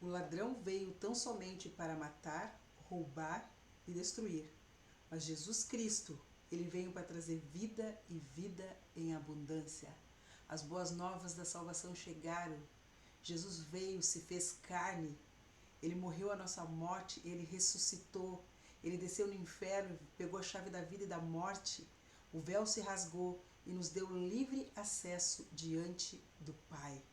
O ladrão veio tão somente para matar, roubar e destruir. Mas Jesus Cristo, ele veio para trazer vida e vida em abundância. As boas novas da salvação chegaram. Jesus veio, se fez carne. Ele morreu a nossa morte, ele ressuscitou. Ele desceu no inferno, pegou a chave da vida e da morte. O véu se rasgou e nos deu livre acesso diante do Pai.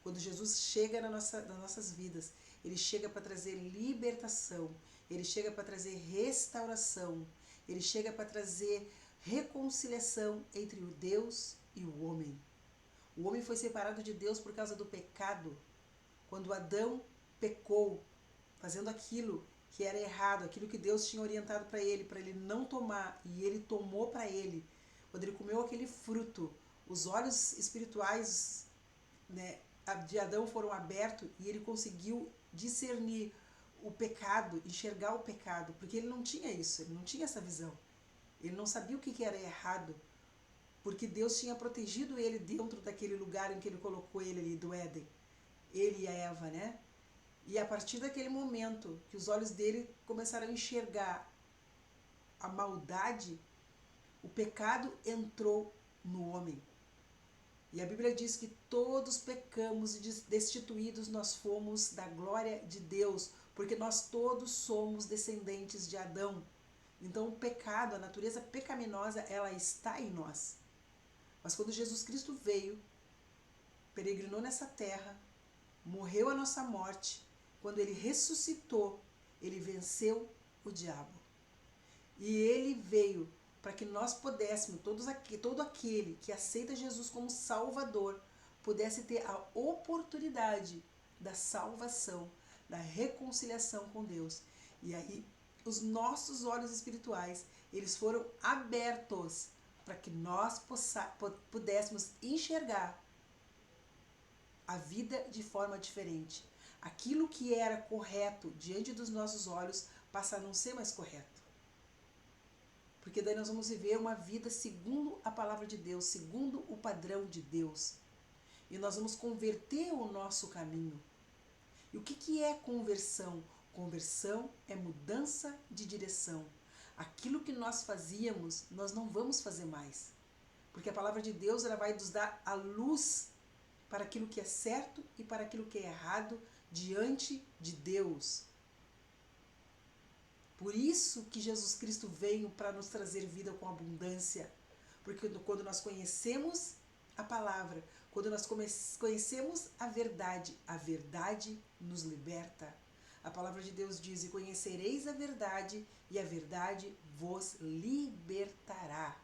Quando Jesus chega nas nossas vidas, ele chega para trazer libertação, ele chega para trazer restauração, ele chega para trazer reconciliação entre o Deus e o homem. O homem foi separado de Deus por causa do pecado. Quando Adão pecou, fazendo aquilo que era errado, aquilo que Deus tinha orientado para ele não tomar, e ele tomou para ele. Quando ele comeu aquele fruto, os olhos espirituais, né, de Adão foram abertos e ele conseguiu discernir o pecado, enxergar o pecado, porque ele não tinha isso, ele não tinha essa visão. Ele não sabia o que era errado, porque Deus tinha protegido ele dentro daquele lugar em que ele colocou ele ali, do Éden. Ele e a Eva, né? E a partir daquele momento que os olhos dele começaram a enxergar a maldade, o pecado entrou no homem. E a Bíblia diz que todos pecamos e destituídos nós fomos da glória de Deus, porque nós todos somos descendentes de Adão. Então o pecado, a natureza pecaminosa, ela está em nós. Mas quando Jesus Cristo veio, peregrinou nessa terra, morreu a nossa morte, quando ele ressuscitou, ele venceu o diabo. E ele veio para que nós pudéssemos, todo aquele que aceita Jesus como Salvador, pudesse ter a oportunidade da salvação, da reconciliação com Deus. E aí, os nossos olhos espirituais, eles foram abertos para que nós pudéssemos enxergar a vida de forma diferente. Aquilo que era correto diante dos nossos olhos passa a não ser mais correto. Porque daí nós vamos viver uma vida segundo a palavra de Deus, segundo o padrão de Deus. E nós vamos converter o nosso caminho. E o que é conversão? Conversão é mudança de direção. Aquilo que nós fazíamos, nós não vamos fazer mais. Porque a palavra de Deus, ela vai nos dar a luz para aquilo que é certo e para aquilo que é errado diante de Deus. Por isso que Jesus Cristo veio para nos trazer vida com abundância. Porque quando nós conhecemos a palavra, quando nós conhecemos a verdade nos liberta. A palavra de Deus diz: e conhecereis a verdade, e a verdade vos libertará.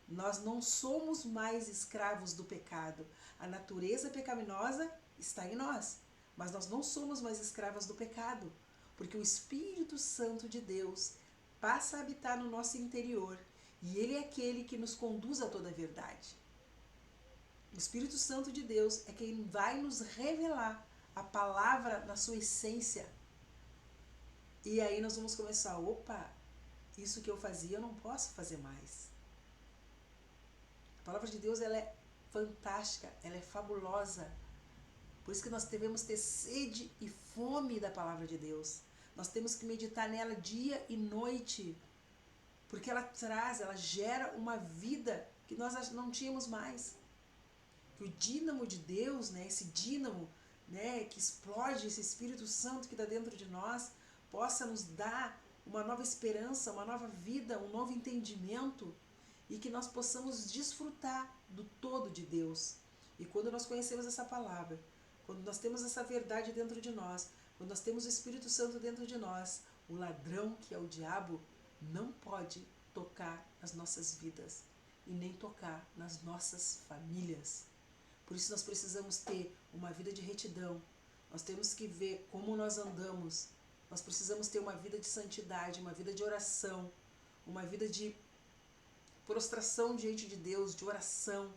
Nós não somos mais escravos do pecado. A natureza pecaminosa está em nós, mas nós não somos mais escravos do pecado, porque o Espírito Santo de Deus passa a habitar no nosso interior e ele é aquele que nos conduz a toda a verdade. O Espírito Santo de Deus é quem vai nos revelar a palavra na sua essência. E aí nós vamos começar, opa, isso que eu fazia eu não posso fazer mais. A palavra de Deus, ela é fantástica, ela é fabulosa. Por isso que nós devemos ter sede e fome da palavra de Deus. Nós temos que meditar nela dia e noite, porque ela gera uma vida que nós não tínhamos mais. Que o dínamo de Deus, né, esse dínamo, né, que explode, esse Espírito Santo que está dentro de nós, possa nos dar uma nova esperança, uma nova vida, um novo entendimento, e que nós possamos desfrutar do todo de Deus. E quando nós conhecemos essa palavra, quando nós temos essa verdade dentro de nós, quando nós temos o Espírito Santo dentro de nós, o ladrão, que é o diabo, não pode tocar nas nossas vidas e nem tocar nas nossas famílias. Por isso nós precisamos ter uma vida de retidão, nós temos que ver como nós andamos, nós precisamos ter uma vida de santidade, uma vida de oração, uma vida de prostração diante de Deus, de oração,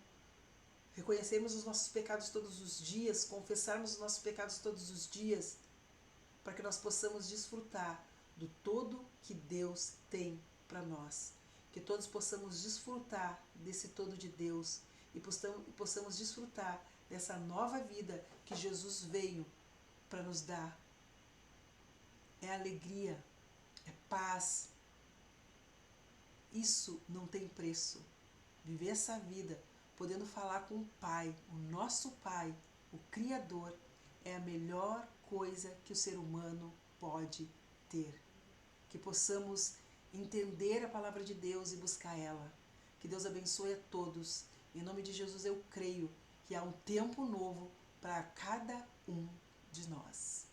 reconhecermos os nossos pecados todos os dias, confessarmos os nossos pecados todos os dias, para que nós possamos desfrutar do todo que Deus tem para nós. Que todos possamos desfrutar desse todo de Deus e possamos desfrutar dessa nova vida que Jesus veio para nos dar é alegria, é paz. Isso não tem preço. Viver essa vida podendo falar com o Pai, o nosso Pai, o Criador, é a melhor coisa que o ser humano pode ter. Que possamos entender a palavra de Deus e buscar ela. Que Deus abençoe a todos. Em nome de Jesus eu creio que há um tempo novo para cada um de nós.